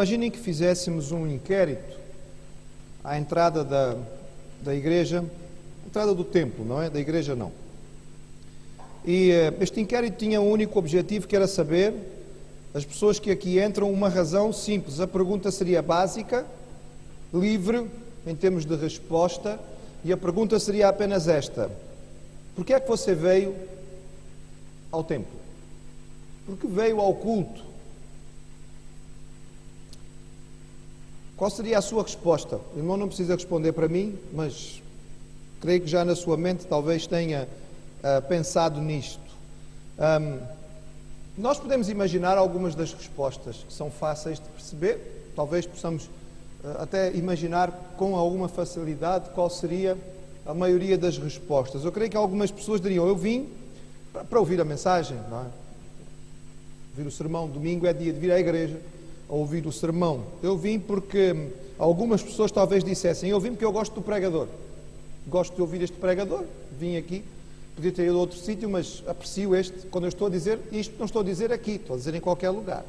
imaginem que fizéssemos um inquérito à entrada da igreja, entrada do templo, não é? Da igreja não. E este inquérito tinha um único objetivo, que era saber, as pessoas que aqui entram, uma razão simples. A pergunta seria básica, livre, em termos de resposta, e a pergunta seria apenas esta: por que é que você veio ao templo? Por que veio ao culto? Qual seria a sua resposta? O irmão não precisa responder para mim, mas creio que já na sua mente talvez tenha pensado nisto. Nós podemos imaginar algumas das respostas que são fáceis de perceber. Talvez possamos até imaginar com alguma facilidade qual seria a maioria das respostas. Eu creio que algumas pessoas diriam: eu vim para ouvir a mensagem, não é? Ouvir o sermão. Domingo é dia de vir à igreja a ouvir o sermão. Eu vim porque algumas pessoas talvez dissessem: eu vim porque eu gosto do pregador, gosto de ouvir este pregador, vim aqui. Podia ter ido a outro sítio, mas aprecio este. Quando eu estou a dizer isto, não estou a dizer aqui, estou a dizer em qualquer lugar.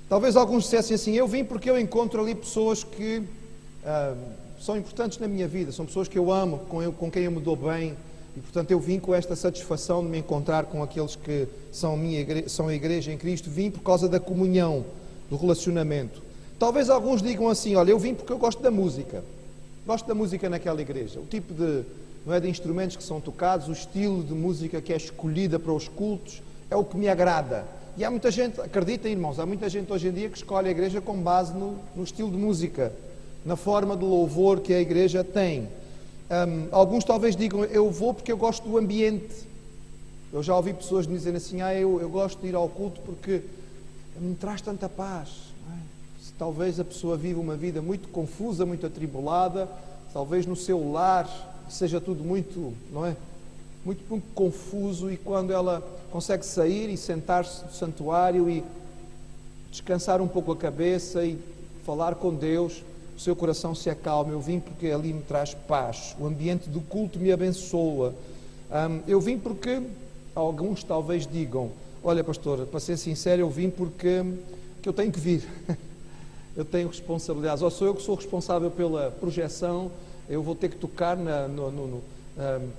Talvez alguns dissessem assim: eu vim porque eu encontro ali pessoas que são importantes na minha vida, são pessoas que eu amo, com quem eu me dou bem, e portanto eu vim com esta satisfação de me encontrar com aqueles que são a igreja em Cristo. Vim por causa da comunhão, do relacionamento. Talvez alguns digam assim: olha, eu vim porque eu gosto da música naquela igreja, o tipo de, não é, de instrumentos que são tocados, o estilo de música que é escolhida para os cultos, é o que me agrada. E há muita gente, acreditem irmãos, há muita gente hoje em dia que escolhe a igreja com base no estilo de música, na forma de louvor que a igreja tem. Alguns talvez digam: eu vou porque eu gosto do ambiente. Eu já ouvi pessoas dizerem assim: eu gosto de ir ao culto porque me traz tanta paz. Talvez a pessoa viva uma vida muito confusa, muito atribulada, talvez no seu lar seja tudo muito, não é? Muito confuso, e quando ela consegue sair e sentar-se no santuário e descansar um pouco a cabeça e falar com Deus, o seu coração se acalma. Eu vim porque ali me traz paz, o ambiente do culto me abençoa. Eu vim porque, alguns talvez digam: olha pastor, para ser sincero, eu vim porque eu tenho que vir. Eu tenho responsabilidades, ou sou eu que sou responsável pela projeção, eu vou ter que tocar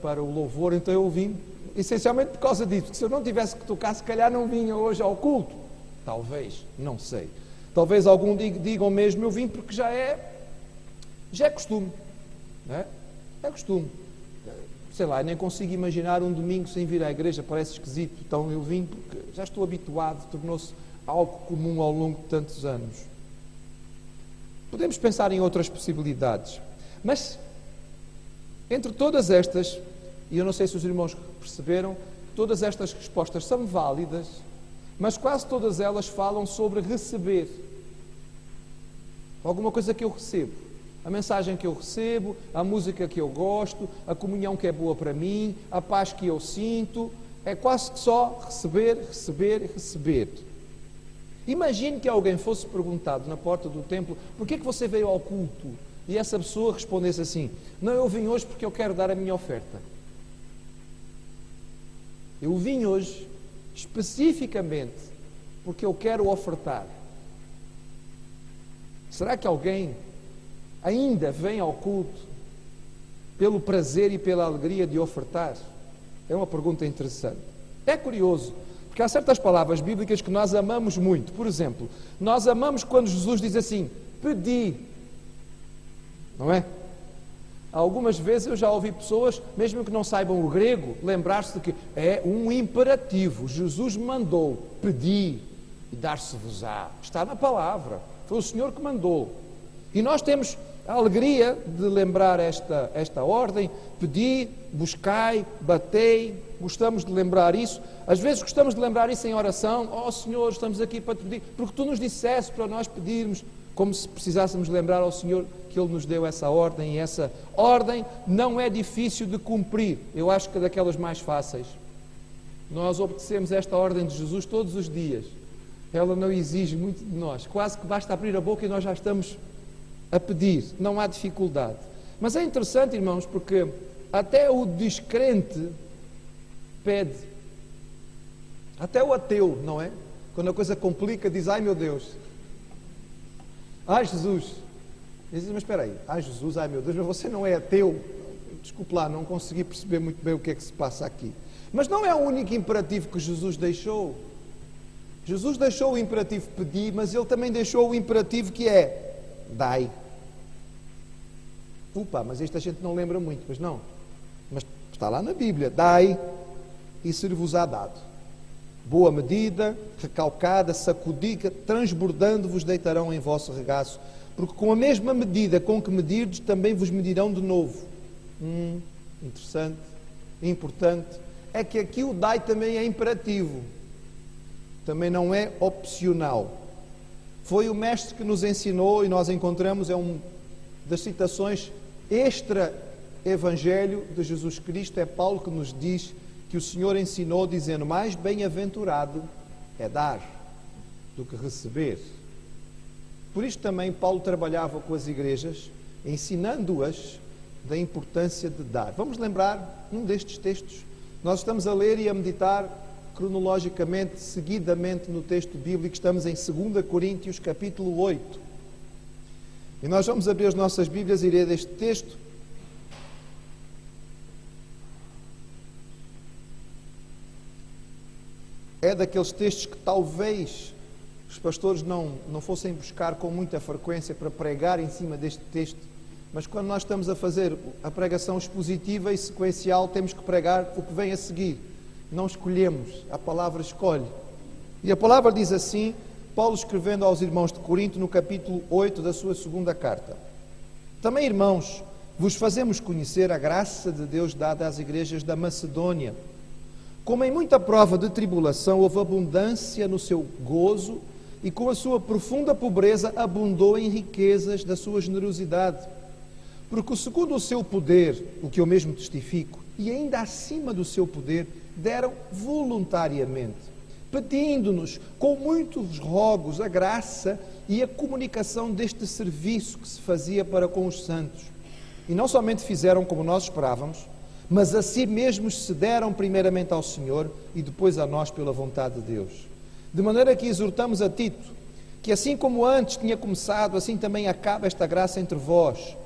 para o louvor, então eu vim essencialmente por causa disso. Porque se eu não tivesse que tocar, se calhar não vinha hoje ao culto. Talvez, não sei. Talvez algum digam mesmo: eu vim porque já é costume, não é? É costume. Sei lá, nem consigo imaginar um domingo sem vir à igreja, parece esquisito. Então eu vim porque já estou habituado, tornou-se algo comum ao longo de tantos anos. Podemos pensar em outras possibilidades, mas entre todas estas, e eu não sei se os irmãos perceberam, todas estas respostas são válidas, mas quase todas elas falam sobre receber. Alguma coisa que eu recebo, a mensagem que eu recebo, a música que eu gosto, a comunhão que é boa para mim, a paz que eu sinto, é quase que só receber, receber, receber. Imagine que alguém fosse perguntado na porta do templo: por que é que você veio ao culto? E essa pessoa respondesse assim: não, eu vim hoje porque eu quero dar a minha oferta. Eu vim hoje especificamente porque eu quero ofertar. Será que alguém ainda vem ao culto pelo prazer e pela alegria de ofertar? É uma pergunta interessante. É curioso, porque há certas palavras bíblicas que nós amamos muito. Por exemplo, nós amamos quando Jesus diz assim: pedi. Não é? Algumas vezes eu já ouvi pessoas, mesmo que não saibam o grego, lembrar-se de que é um imperativo. Jesus mandou: pedi e dar-se-vos-á. Está na palavra. Foi o Senhor que mandou. E nós temos a alegria de lembrar esta ordem: pedi, buscai, batei. Gostamos de lembrar isso. Às vezes gostamos de lembrar isso em oração: ó Senhor, estamos aqui para te pedir, porque tu nos disseste para nós pedirmos, como se precisássemos lembrar ao Senhor que Ele nos deu essa ordem, e essa ordem não é difícil de cumprir. Eu acho que é daquelas mais fáceis. Nós obedecemos esta ordem de Jesus todos os dias. Ela não exige muito de nós. Quase que basta abrir a boca e nós já estamos a pedir. Não há dificuldade. Mas é interessante, irmãos, porque até o descrente pede. Até o ateu, não é? Quando a coisa complica, diz: ai meu Deus, Ai, Jesus. E dizem, mas espera aí, ai, Jesus, ai meu Deus, mas você não é ateu? Desculpe lá, não consegui perceber muito bem o que é que se passa aqui. Mas não é o único imperativo que Jesus deixou. Jesus deixou o imperativo pedir, mas Ele também deixou o imperativo que é dai. Mas esta gente não lembra muito, mas não. Mas está lá na Bíblia, dai e ser-vos-á dado. Boa medida, recalcada, sacudida, transbordando vos deitarão em vosso regaço, porque com a mesma medida com que medirdes, também vos medirão de novo. Interessante, importante, é que aqui o dai também é imperativo, também não é opcional. Foi o mestre que nos ensinou, e nós encontramos, é uma das citações extra-evangelho de Jesus Cristo, é Paulo que nos diz que o Senhor ensinou dizendo, mais bem-aventurado é dar do que receber. Por isto também Paulo trabalhava com as igrejas, ensinando-as da importância de dar. Vamos lembrar um destes textos. Nós estamos a ler e a meditar cronologicamente, seguidamente no texto bíblico, estamos em 2 Coríntios capítulo 8. E nós vamos abrir as nossas Bíblias e ler deste texto. É daqueles textos que talvez os pastores não fossem buscar com muita frequência para pregar em cima deste texto, mas quando nós estamos a fazer a pregação expositiva e sequencial, temos que pregar o que vem a seguir. Não escolhemos, a palavra escolhe. E a palavra diz assim, Paulo escrevendo aos irmãos de Corinto no capítulo 8 da sua segunda carta. Também, irmãos, vos fazemos conhecer a graça de Deus dada às igrejas da Macedônia. Como em muita prova de tribulação houve abundância no seu gozo, e com a sua profunda pobreza abundou em riquezas da sua generosidade. Porque segundo o seu poder, o que eu mesmo testifico, e ainda acima do seu poder, deram voluntariamente, pedindo-nos com muitos rogos a graça e a comunicação deste serviço que se fazia para com os santos. E não somente fizeram como nós esperávamos, mas a si mesmos se deram primeiramente ao Senhor e depois a nós pela vontade de Deus. De maneira que exortamos a Tito, que assim como antes tinha começado, assim também acaba esta graça entre vós.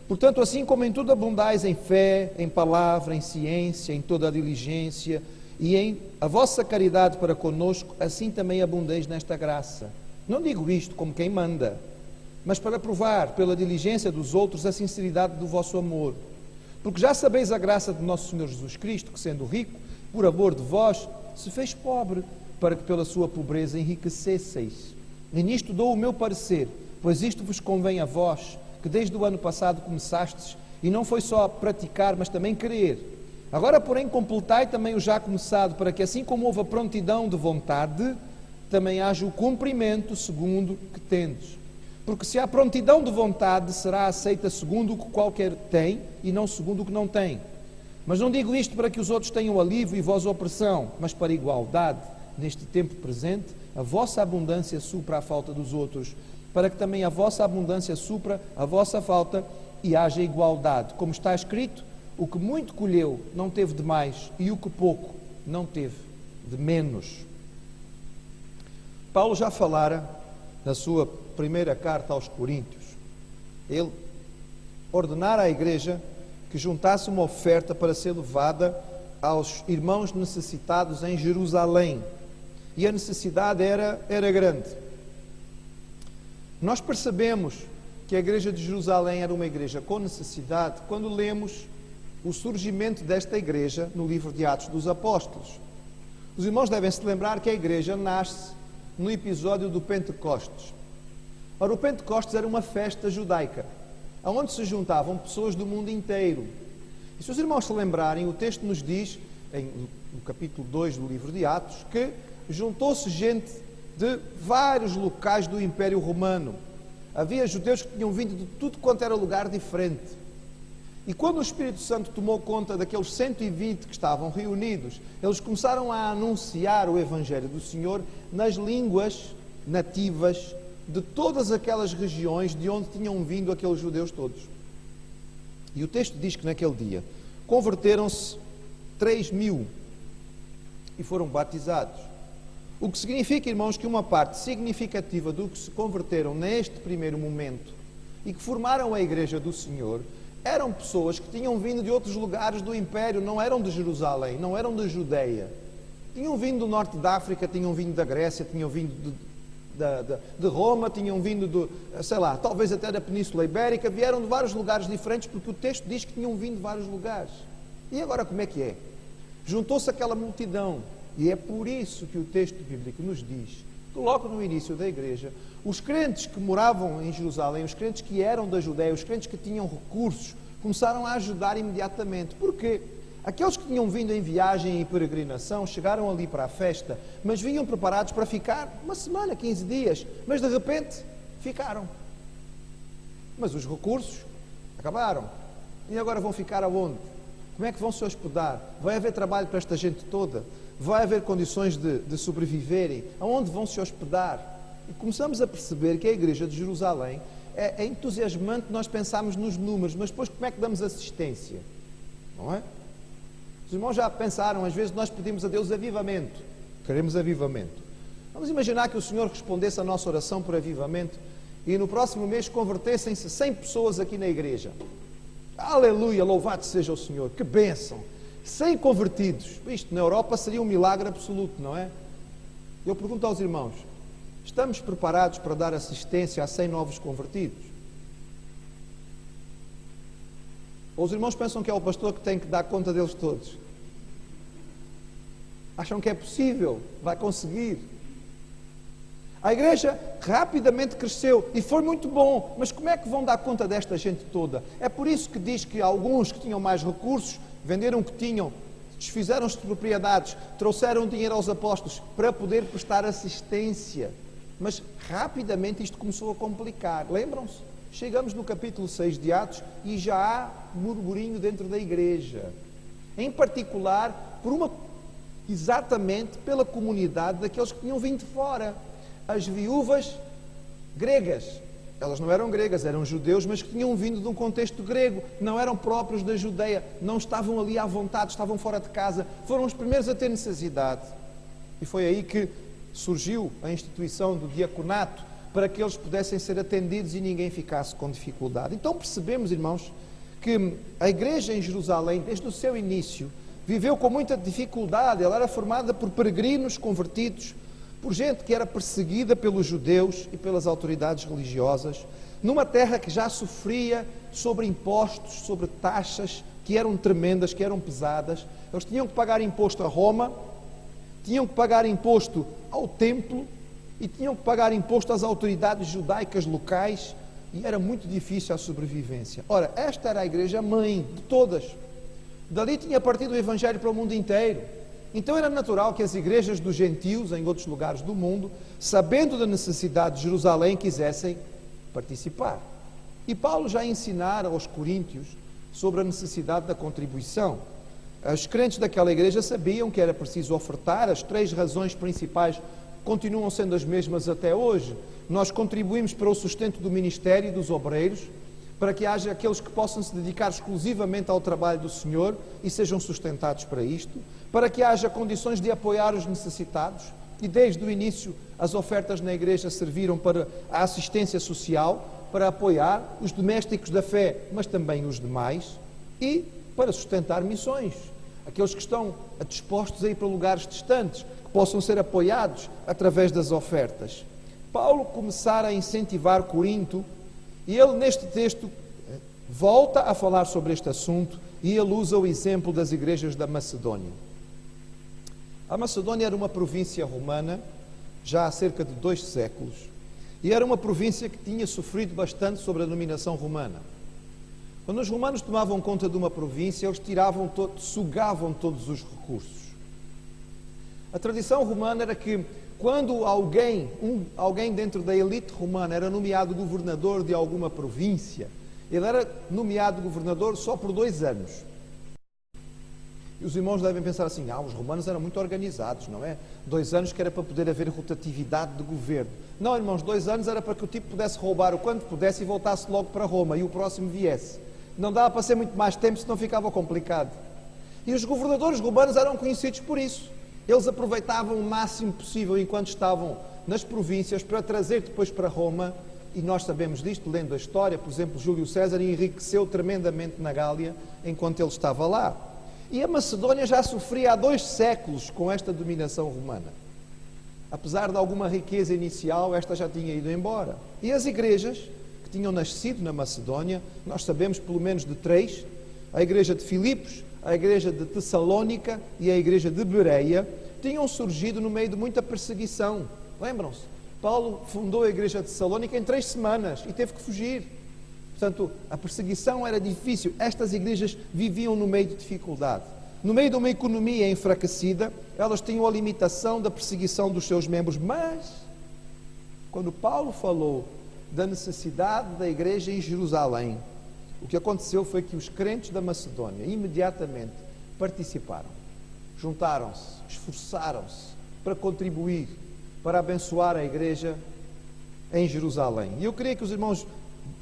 Portanto, assim como em tudo abundais em fé, em palavra, em ciência, em toda a diligência e em a vossa caridade para conosco, assim também abundeis nesta graça. Não digo isto como quem manda, mas para provar pela diligência dos outros a sinceridade do vosso amor. Porque já sabeis a graça de nosso Senhor Jesus Cristo, que sendo rico, por amor de vós, se fez pobre, para que pela sua pobreza enriquecesseis. E nisto dou o meu parecer, pois isto vos convém a vós, que desde o ano passado começastes, e não foi só praticar, mas também crer. Agora, porém, completai também o já começado, para que assim como houve a prontidão de vontade, também haja o cumprimento segundo o que tendes. Porque se há prontidão de vontade, será aceita segundo o que qualquer tem, e não segundo o que não tem. Mas não digo isto para que os outros tenham alívio e vós opressão, mas para igualdade. Neste tempo presente, a vossa abundância supra a falta dos outros, para que também a vossa abundância supra a vossa falta e haja igualdade. Como está escrito, o que muito colheu não teve de mais, e o que pouco não teve de menos. Paulo já falara na sua primeira carta aos Coríntios, ele ordenara à igreja que juntasse uma oferta para ser levada aos irmãos necessitados em Jerusalém. E a necessidade era grande. Nós percebemos que a igreja de Jerusalém era uma igreja com necessidade quando lemos o surgimento desta igreja no livro de Atos dos Apóstolos. Os irmãos devem se lembrar que a igreja nasce no episódio do Pentecostes. Ora, o Pentecostes era uma festa judaica, onde se juntavam pessoas do mundo inteiro. E se os irmãos se lembrarem, o texto nos diz, no capítulo 2 do livro de Atos, que juntou-se gente de vários locais do Império Romano. Havia judeus que tinham vindo de tudo quanto era lugar diferente. E quando o Espírito Santo tomou conta daqueles 120 que estavam reunidos, eles começaram a anunciar o Evangelho do Senhor nas línguas nativas de todas aquelas regiões de onde tinham vindo aqueles judeus todos. E o texto diz que naquele dia converteram-se 3.000 e foram batizados. O que significa, irmãos, que uma parte significativa do que se converteram neste primeiro momento e que formaram a Igreja do Senhor eram pessoas que tinham vindo de outros lugares do Império, não eram de Jerusalém, não eram da Judeia. Tinham vindo do norte da África, tinham vindo da Grécia, tinham vindo de Roma, tinham vindo talvez até da Península Ibérica, vieram de vários lugares diferentes, porque o texto diz que tinham vindo de vários lugares. E agora como é que é? Juntou-se aquela multidão, e é por isso que o texto bíblico nos diz que logo no início da igreja, os crentes que moravam em Jerusalém, os crentes que eram da Judeia, os crentes que tinham recursos, começaram a ajudar imediatamente. Porquê? Aqueles que tinham vindo em viagem e peregrinação chegaram ali para a festa, mas vinham preparados para ficar uma semana, 15 dias, mas de repente ficaram. Mas os recursos acabaram. E agora vão ficar aonde? Como é que vão se hospedar? Vai haver trabalho para esta gente toda? Vai haver condições de sobreviverem? Aonde vão se hospedar? E começamos a perceber que a igreja de Jerusalém é entusiasmante nós pensarmos nos números, mas depois como é que damos assistência? Não é? Os irmãos já pensaram, às vezes nós pedimos a Deus avivamento. Queremos avivamento. Vamos imaginar que o Senhor respondesse a nossa oração por avivamento e no próximo mês convertessem-se 100 pessoas aqui na igreja. Aleluia, louvado seja o Senhor, que bênção! 100 convertidos. Isto na Europa seria um milagre absoluto, não é? Eu pergunto aos irmãos, estamos preparados para dar assistência a 100 novos convertidos? Ou os irmãos pensam que é o pastor que tem que dar conta deles todos? Acham que é possível? Vai conseguir? A igreja rapidamente cresceu e foi muito bom, mas como é que vão dar conta desta gente toda? É por isso que diz que alguns que tinham mais recursos, venderam o que tinham, desfizeram-se de propriedades, trouxeram dinheiro aos apóstolos para poder prestar assistência. Mas rapidamente isto começou a complicar. Lembram-se? Chegamos no capítulo 6 de Atos e já há murmurinho dentro da igreja. Em particular, exatamente pela comunidade daqueles que tinham vindo de fora. As viúvas gregas. Elas não eram gregas, eram judeus, mas que tinham vindo de um contexto grego. Não eram próprios da Judeia. Não estavam ali à vontade, estavam fora de casa. Foram os primeiros a ter necessidade. E foi aí que surgiu a instituição do diaconato, para que eles pudessem ser atendidos e ninguém ficasse com dificuldade. Então percebemos, irmãos, que a igreja em Jerusalém, desde o seu início, viveu com muita dificuldade. Ela era formada por peregrinos convertidos, por gente que era perseguida pelos judeus e pelas autoridades religiosas, numa terra que já sofria sobre impostos, sobre taxas que eram tremendas, que eram pesadas. Eles tinham que pagar imposto a Roma, tinham que pagar imposto ao templo e tinham que pagar imposto às autoridades judaicas locais, e era muito difícil a sobrevivência. Ora, esta era a igreja mãe de todas. Dali tinha partido o evangelho para o mundo inteiro. Então era natural que as igrejas dos gentios, em outros lugares do mundo, sabendo da necessidade de Jerusalém, quisessem participar. E Paulo já ensinara aos coríntios sobre a necessidade da contribuição. Os crentes daquela igreja sabiam que era preciso ofertar. As 3 razões principais continuam sendo as mesmas até hoje. Nós contribuímos para o sustento do ministério e dos obreiros, para que haja aqueles que possam se dedicar exclusivamente ao trabalho do Senhor e sejam sustentados para isto, para que haja condições de apoiar os necessitados, e desde o início as ofertas na igreja serviram para a assistência social, para apoiar os domésticos da fé, mas também os demais, e para sustentar missões, aqueles que estão dispostos a ir para lugares distantes, que possam ser apoiados através das ofertas. Paulo começara a incentivar Corinto, e ele neste texto volta a falar sobre este assunto, e ele usa o exemplo das igrejas da Macedónia. A Macedónia era uma província romana, já há cerca de 2 séculos, e era uma província que tinha sofrido bastante sobre a dominação romana. Quando os romanos tomavam conta de uma província, eles sugavam todos os recursos. A tradição romana era que quando alguém dentro da elite romana era nomeado governador de alguma província, ele era nomeado governador só por 2 anos. E os irmãos devem pensar assim, os romanos eram muito organizados, não é? 2 anos que era para poder haver rotatividade de governo. Não, irmãos, 2 anos era para que o tipo pudesse roubar o quanto pudesse e voltasse logo para Roma e o próximo viesse. Não dava para ser muito mais tempo, senão ficava complicado. E os governadores romanos eram conhecidos por isso. Eles aproveitavam o máximo possível enquanto estavam nas províncias para trazer depois para Roma, e nós sabemos disto, lendo a história. Por exemplo, Júlio César enriqueceu tremendamente na Gália enquanto ele estava lá. E a Macedónia já sofria há 2 séculos com esta dominação romana. Apesar de alguma riqueza inicial, esta já tinha ido embora. E as igrejas que tinham nascido na Macedónia, nós sabemos pelo menos de 3, a igreja de Filipos, a igreja de Tessalónica e a igreja de Bereia, tinham surgido no meio de muita perseguição. Lembram-se? Paulo fundou a igreja de Tessalónica em 3 semanas e teve que fugir. Portanto, a perseguição era difícil. Estas igrejas viviam no meio de dificuldade. No meio de uma economia enfraquecida, elas tinham a limitação da perseguição dos seus membros. Mas, quando Paulo falou da necessidade da igreja em Jerusalém, o que aconteceu foi que os crentes da Macedónia imediatamente participaram, juntaram-se, esforçaram-se para contribuir, para abençoar a igreja em Jerusalém. E eu queria que os irmãos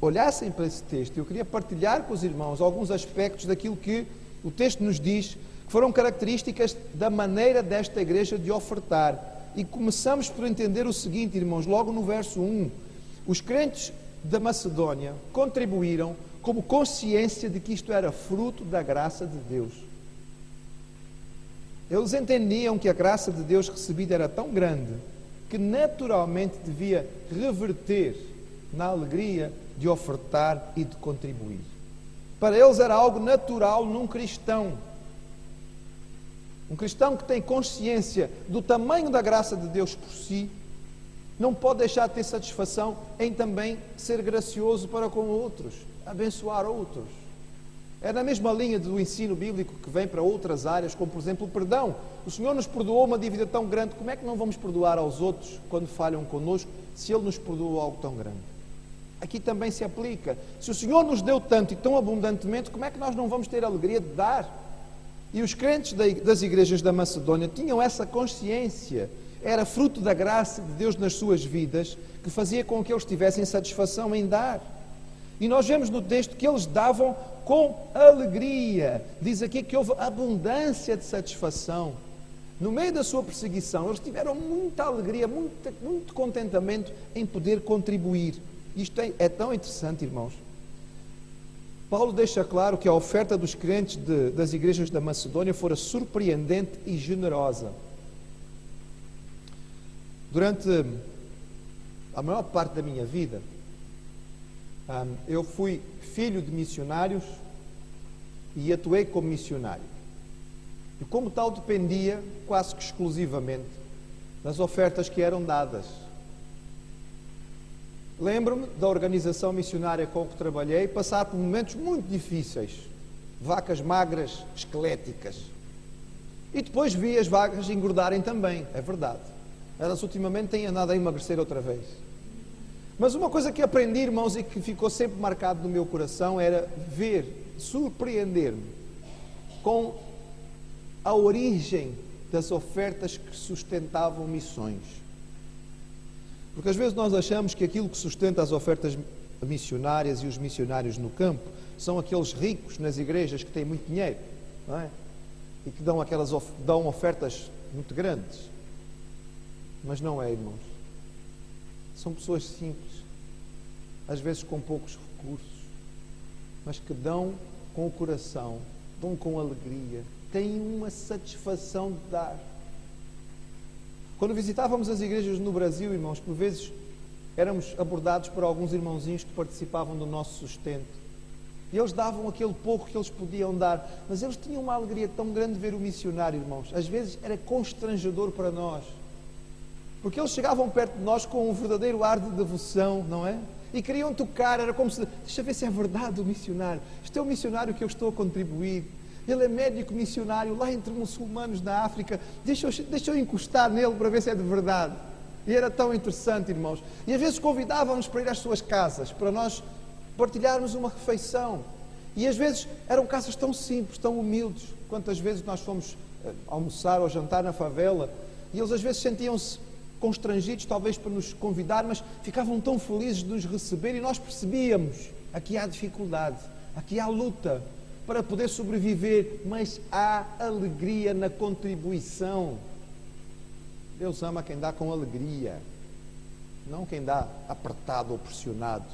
olhassem para esse texto. Eu queria partilhar com os irmãos alguns aspectos daquilo que o texto nos diz, que foram características da maneira desta igreja de ofertar. E começamos por entender o seguinte, irmãos, logo no verso 1. Os crentes da Macedónia contribuíram como consciência de que isto era fruto da graça de Deus. Eles entendiam que a graça de Deus recebida era tão grande que naturalmente devia reverter na alegria de ofertar e de contribuir. Para eles era algo natural num cristão. Um cristão que tem consciência do tamanho da graça de Deus por si, não pode deixar de ter satisfação em também ser gracioso para com outros, abençoar outros. É na mesma linha do ensino bíblico que vem para outras áreas, como por exemplo o perdão. O Senhor nos perdoou uma dívida tão grande, como é que não vamos perdoar aos outros quando falham connosco, se Ele nos perdoou algo tão grande? Aqui também se aplica. Se o Senhor nos deu tanto e tão abundantemente, como é que nós não vamos ter a alegria de dar? E os crentes das igrejas da Macedónia tinham essa consciência. Era fruto da graça de Deus nas suas vidas, que fazia com que eles tivessem satisfação em dar. E nós vemos no texto que eles davam com alegria. Diz aqui que houve abundância de satisfação. No meio da sua perseguição, eles tiveram muita alegria, muito contentamento em poder contribuir. Isto é tão interessante, irmãos. Paulo deixa claro que a oferta dos crentes das igrejas da Macedónia fora surpreendente e generosa. Durante a maior parte da minha vida, eu fui filho de missionários e atuei como missionário. E como tal dependia quase que exclusivamente das ofertas que eram dadas. Lembro-me da organização missionária com que trabalhei passar por momentos muito difíceis, vacas magras, esqueléticas. E depois vi as vacas engordarem também, é verdade. Elas ultimamente têm andado a emagrecer outra vez. Mas uma coisa que aprendi, irmãos, e que ficou sempre marcado no meu coração era ver, surpreender-me com a origem das ofertas que sustentavam missões. Porque às vezes nós achamos que aquilo que sustenta as ofertas missionárias e os missionários no campo são aqueles ricos nas igrejas que têm muito dinheiro, não é? E que dão ofertas muito grandes. Mas não é, irmãos. São pessoas simples, às vezes com poucos recursos, mas que dão com o coração, dão com alegria, têm uma satisfação de dar. Quando visitávamos as igrejas no Brasil, irmãos, por vezes éramos abordados por alguns irmãozinhos que participavam do nosso sustento. E eles davam aquele pouco que eles podiam dar, mas eles tinham uma alegria tão grande de ver o missionário, irmãos. Às vezes era constrangedor para nós, porque eles chegavam perto de nós com um verdadeiro ar de devoção, não é? E queriam tocar, era como se... Deixa ver se é verdade o missionário. Este é o missionário que eu estou a contribuir. Ele é médico missionário lá entre muçulmanos na África. Deixa eu encostar nele para ver se é de verdade. E era tão interessante, irmãos. E às vezes convidávamos para ir às suas casas, para nós partilharmos uma refeição. E às vezes eram casas tão simples, tão humildes. Quantas vezes nós fomos almoçar ou jantar na favela e eles às vezes sentiam-se constrangidos talvez para nos convidar, mas ficavam tão felizes de nos receber e nós percebíamos, aqui há dificuldade, aqui há luta para poder sobreviver, mas há alegria na contribuição. Deus ama quem dá com alegria, não quem dá apertado ou pressionado.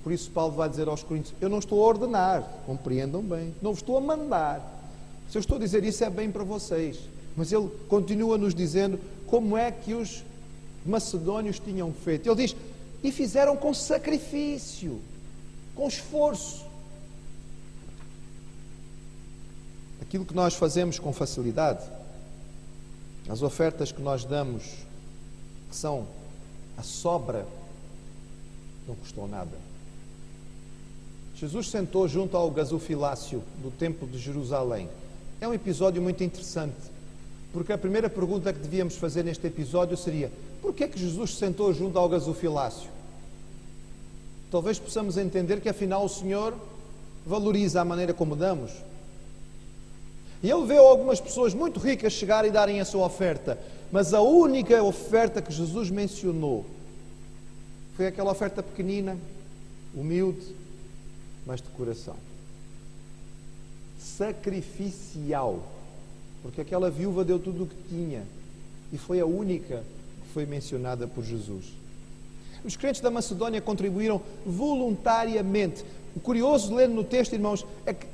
Por isso Paulo vai dizer aos Coríntios: eu não estou a ordenar, compreendam bem, não vos estou a mandar. Se eu estou a dizer isso é bem para vocês. Mas ele continua nos dizendo como é que os macedónios tinham feito. Ele diz: e fizeram com sacrifício, com esforço. Aquilo que nós fazemos com facilidade, as ofertas que nós damos, que são a sobra, não custou nada. Jesus sentou junto ao gasofilácio do templo de Jerusalém. É um episódio muito interessante, porque a primeira pergunta que devíamos fazer neste episódio seria: por que é que Jesus se sentou junto ao gasofilácio? Talvez possamos entender que afinal o Senhor valoriza a maneira como damos. E ele viu algumas pessoas muito ricas chegarem e darem a sua oferta, mas a única oferta que Jesus mencionou foi aquela oferta pequenina, humilde, mas de coração. Sacrificial. Porque aquela viúva deu tudo o que tinha e foi a única que foi mencionada por Jesus. Os crentes da Macedónia contribuíram voluntariamente. O curioso de ler no texto, irmãos, é que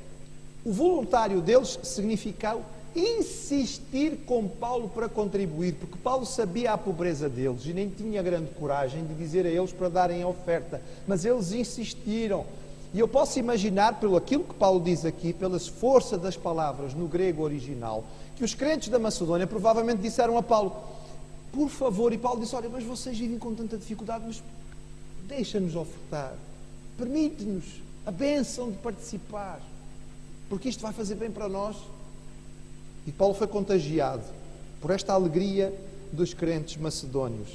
o voluntário deles significava insistir com Paulo para contribuir, porque Paulo sabia a pobreza deles e nem tinha grande coragem de dizer a eles para darem a oferta, mas eles insistiram. E eu posso imaginar, pelo aquilo que Paulo diz aqui, pela força das palavras no grego original, que os crentes da Macedónia provavelmente disseram a Paulo: por favor, e Paulo disse: olha, mas vocês vivem com tanta dificuldade, mas deixa-nos ofertar, permite-nos a bênção de participar, porque isto vai fazer bem para nós. E Paulo foi contagiado por esta alegria dos crentes macedónios.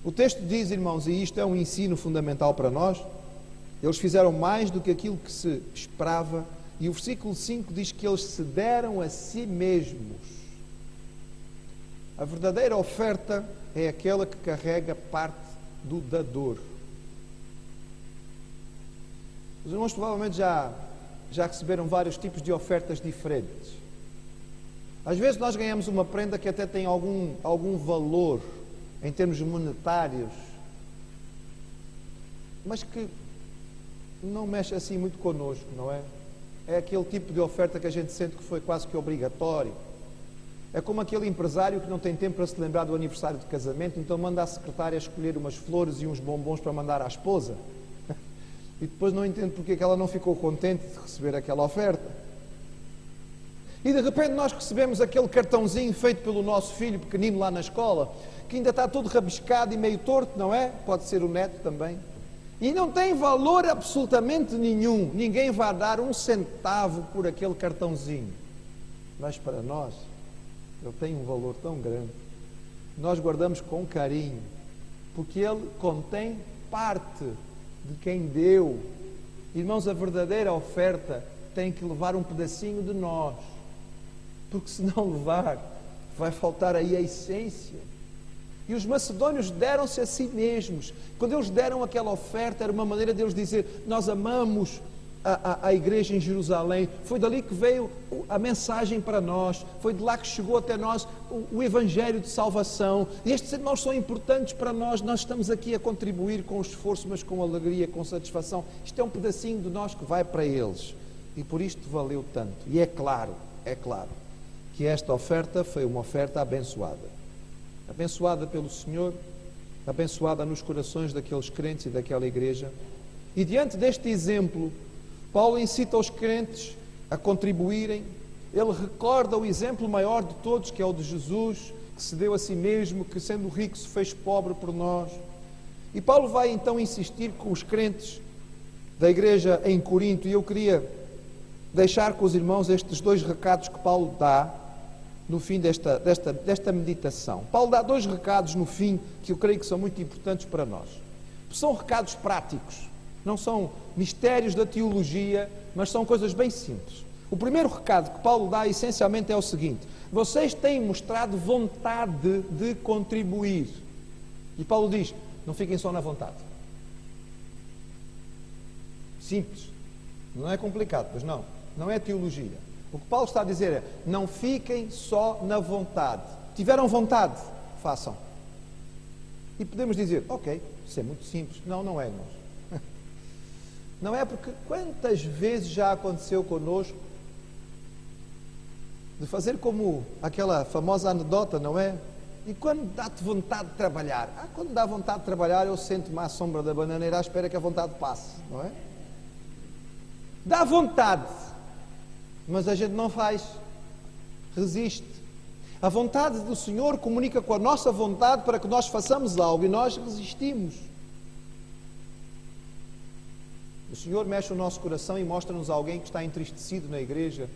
O texto diz, irmãos, e isto é um ensino fundamental para nós, eles fizeram mais do que aquilo que se esperava, e o versículo 5 diz que eles se deram a si mesmos. A verdadeira oferta é aquela que carrega parte do dador. Os irmãos provavelmente já receberam vários tipos de ofertas diferentes. Às vezes nós ganhamos uma prenda que até tem algum valor em termos monetários, mas que não mexe assim muito connosco, não é? É aquele tipo de oferta que a gente sente que foi quase que obrigatório. É como aquele empresário que não tem tempo para se lembrar do aniversário de casamento, então manda a secretária escolher umas flores e uns bombons para mandar à esposa. E depois não entende porque é que ela não ficou contente de receber aquela oferta. E de repente nós recebemos aquele cartãozinho feito pelo nosso filho pequenino lá na escola, que ainda está todo rabiscado e meio torto, não é? Pode ser o neto também. E não tem valor absolutamente nenhum. Ninguém vai dar um centavo por aquele cartãozinho. Mas para nós, ele tem um valor tão grande. Nós guardamos com carinho, porque ele contém parte de quem deu. Irmãos, a verdadeira oferta tem que levar um pedacinho de nós, porque se não levar, vai faltar aí a essência. E os macedónios deram-se a si mesmos. Quando eles deram aquela oferta, era uma maneira de eles dizer: nós amamos a igreja em Jerusalém, foi dali que veio a mensagem para nós, foi de lá que chegou até nós o evangelho de salvação, e estes irmãos são importantes para nós estamos aqui a contribuir com esforço, mas com alegria, com satisfação. Isto é um pedacinho de nós que vai para eles, e por isto valeu tanto. E é claro que esta oferta foi uma oferta abençoada pelo Senhor, abençoada nos corações daqueles crentes e daquela igreja. E diante deste exemplo, Paulo incita os crentes a contribuírem. Ele recorda o exemplo maior de todos, que é o de Jesus, que se deu a si mesmo, que sendo rico se fez pobre por nós. E Paulo vai então insistir com os crentes da igreja em Corinto, e eu queria deixar com os irmãos estes dois recados que Paulo dá no fim desta meditação. Paulo dá dois recados no fim que eu creio que são muito importantes para nós. São recados práticos, não são mistérios da teologia, mas são coisas bem simples. O primeiro recado que Paulo dá essencialmente é o seguinte: vocês têm mostrado vontade de contribuir. E Paulo diz: não fiquem só na vontade. Simples, não é complicado, pois não é teologia. O que Paulo está a dizer é: não fiquem só na vontade. Tiveram vontade, façam. E podemos dizer, ok, isso é muito simples. Não, não é, irmãos. Não é, porque quantas vezes já aconteceu connosco de fazer como aquela famosa anedota, não é? E quando dá-te vontade de trabalhar? Quando dá vontade de trabalhar, eu sento-me à sombra da bananeira à espera que a vontade passe, não é? Dá vontade, mas a gente não faz, resiste. A vontade do Senhor comunica com a nossa vontade para que nós façamos algo e nós resistimos. O Senhor mexe o nosso coração e mostra-nos alguém que está entristecido na igreja.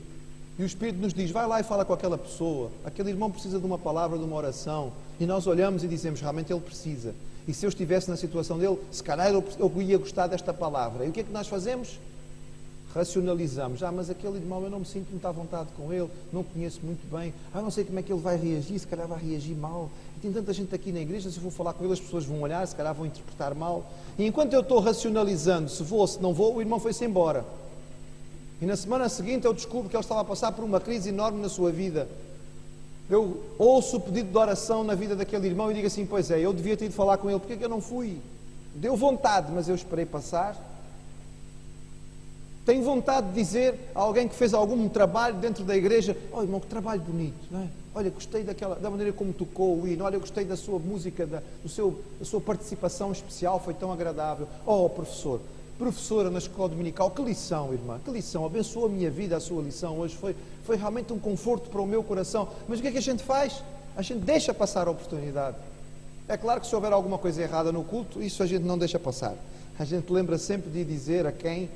E o Espírito nos diz, vai lá e fala com aquela pessoa. Aquele irmão precisa de uma palavra, de uma oração. E nós olhamos e dizemos, realmente ele precisa. E se eu estivesse na situação dele, se calhar eu ia gostar desta palavra. E o que é que nós fazemos? Racionalizamos. Mas aquele irmão, eu não me sinto muito à vontade com ele, não conheço muito bem, não sei como é que ele vai reagir, se calhar vai reagir mal. E tem tanta gente aqui na igreja, se eu vou falar com ele, as pessoas vão olhar, se calhar vão interpretar mal. E enquanto eu estou racionalizando se vou ou se não vou, o irmão foi-se embora. E na semana seguinte eu descubro que ele estava a passar por uma crise enorme na sua vida. Eu ouço o pedido de oração na vida daquele irmão e digo assim, pois é, eu devia ter ido falar com ele, porque é que eu não fui? Deu vontade, mas eu esperei passar. Tenho vontade de dizer a alguém que fez algum trabalho dentro da igreja, irmão, que trabalho bonito, não é? Olha, gostei da maneira como tocou o hino, olha, gostei da sua música, da sua participação especial, foi tão agradável. Professora na escola dominical, que lição, irmã, que lição, abençoou a minha vida, a sua lição hoje, foi realmente um conforto para o meu coração. Mas o que é que a gente faz? A gente deixa passar a oportunidade. É claro que se houver alguma coisa errada no culto, isso a gente não deixa passar. A gente lembra sempre de dizer a quem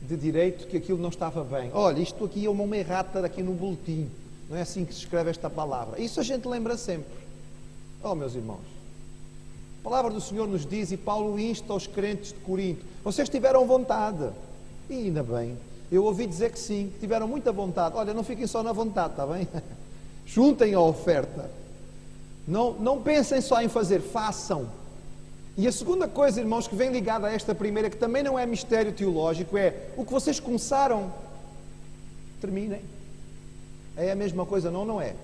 de direito que aquilo não estava bem. Olha, isto aqui é uma errata aqui no boletim. Não é assim que se escreve esta palavra. Isso a gente lembra sempre. Meus irmãos, a palavra do Senhor nos diz, e Paulo insta aos crentes de Corinto, vocês tiveram vontade. E ainda bem. Eu ouvi dizer que sim, que tiveram muita vontade. Olha, não fiquem só na vontade, está bem? Juntem a oferta. Não pensem só em fazer, façam. E a segunda coisa, irmãos, que vem ligada a esta primeira, que também não é mistério teológico, é o que vocês começaram, terminem. É a mesma coisa, não é?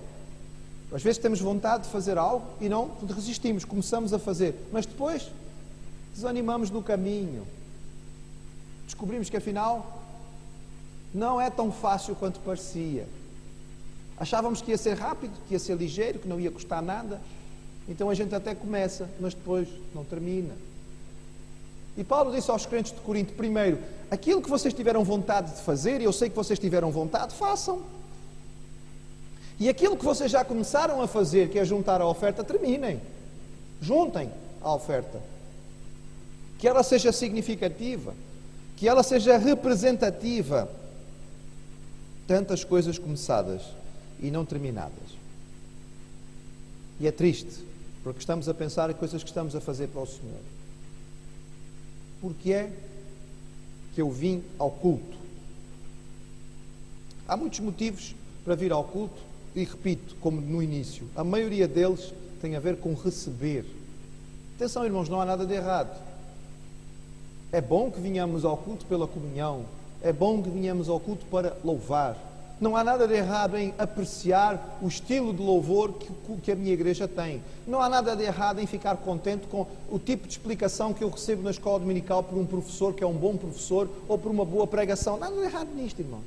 Às vezes temos vontade de fazer algo e não resistimos, começamos a fazer, mas depois desanimamos no caminho. Descobrimos que afinal não é tão fácil quanto parecia. Achávamos que ia ser rápido, que ia ser ligeiro, que não ia custar nada. Então a gente até começa, mas depois não termina. E Paulo disse aos crentes de Corinto, primeiro, aquilo que vocês tiveram vontade de fazer, e eu sei que vocês tiveram vontade, façam. E aquilo que vocês já começaram a fazer, que é juntar a oferta, terminem. Juntem a oferta. Que ela seja significativa, que ela seja representativa. Tantas coisas começadas e não terminadas. E é triste, porque estamos a pensar em coisas que estamos a fazer para o Senhor. Porque é que eu vim ao culto? Há muitos motivos para vir ao culto, e repito, como no início, a maioria deles tem a ver com receber. Atenção, irmãos, não há nada de errado. É bom que venhamos ao culto pela comunhão, é bom que venhamos ao culto para louvar. Não há nada de errado em apreciar o estilo de louvor que a minha igreja tem. Não há nada de errado em ficar contente com o tipo de explicação que eu recebo na escola dominical por um professor que é um bom professor ou por uma boa pregação. Nada de errado nisto, irmãos.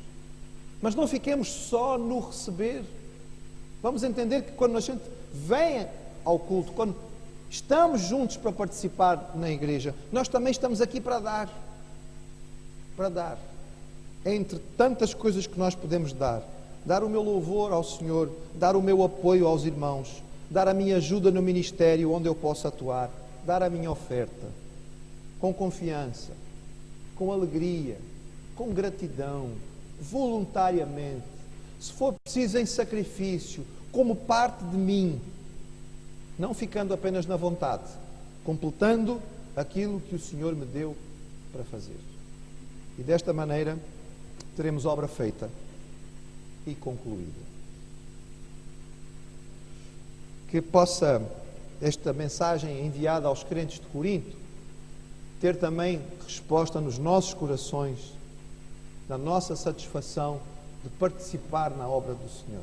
Mas não fiquemos só no receber. Vamos entender que quando a gente vem ao culto, quando estamos juntos para participar na igreja, nós também estamos aqui para dar. Para dar. Entre tantas coisas que nós podemos dar o meu louvor ao Senhor, dar o meu apoio aos irmãos, dar a minha ajuda no ministério onde eu posso atuar, dar a minha oferta, com confiança, com alegria, com gratidão, voluntariamente, se for preciso em sacrifício, como parte de mim, não ficando apenas na vontade, completando aquilo que o Senhor me deu para fazer. E desta maneira teremos obra feita e concluída. Que possa esta mensagem enviada aos crentes de Corinto ter também resposta nos nossos corações, na nossa satisfação de participar na obra do Senhor.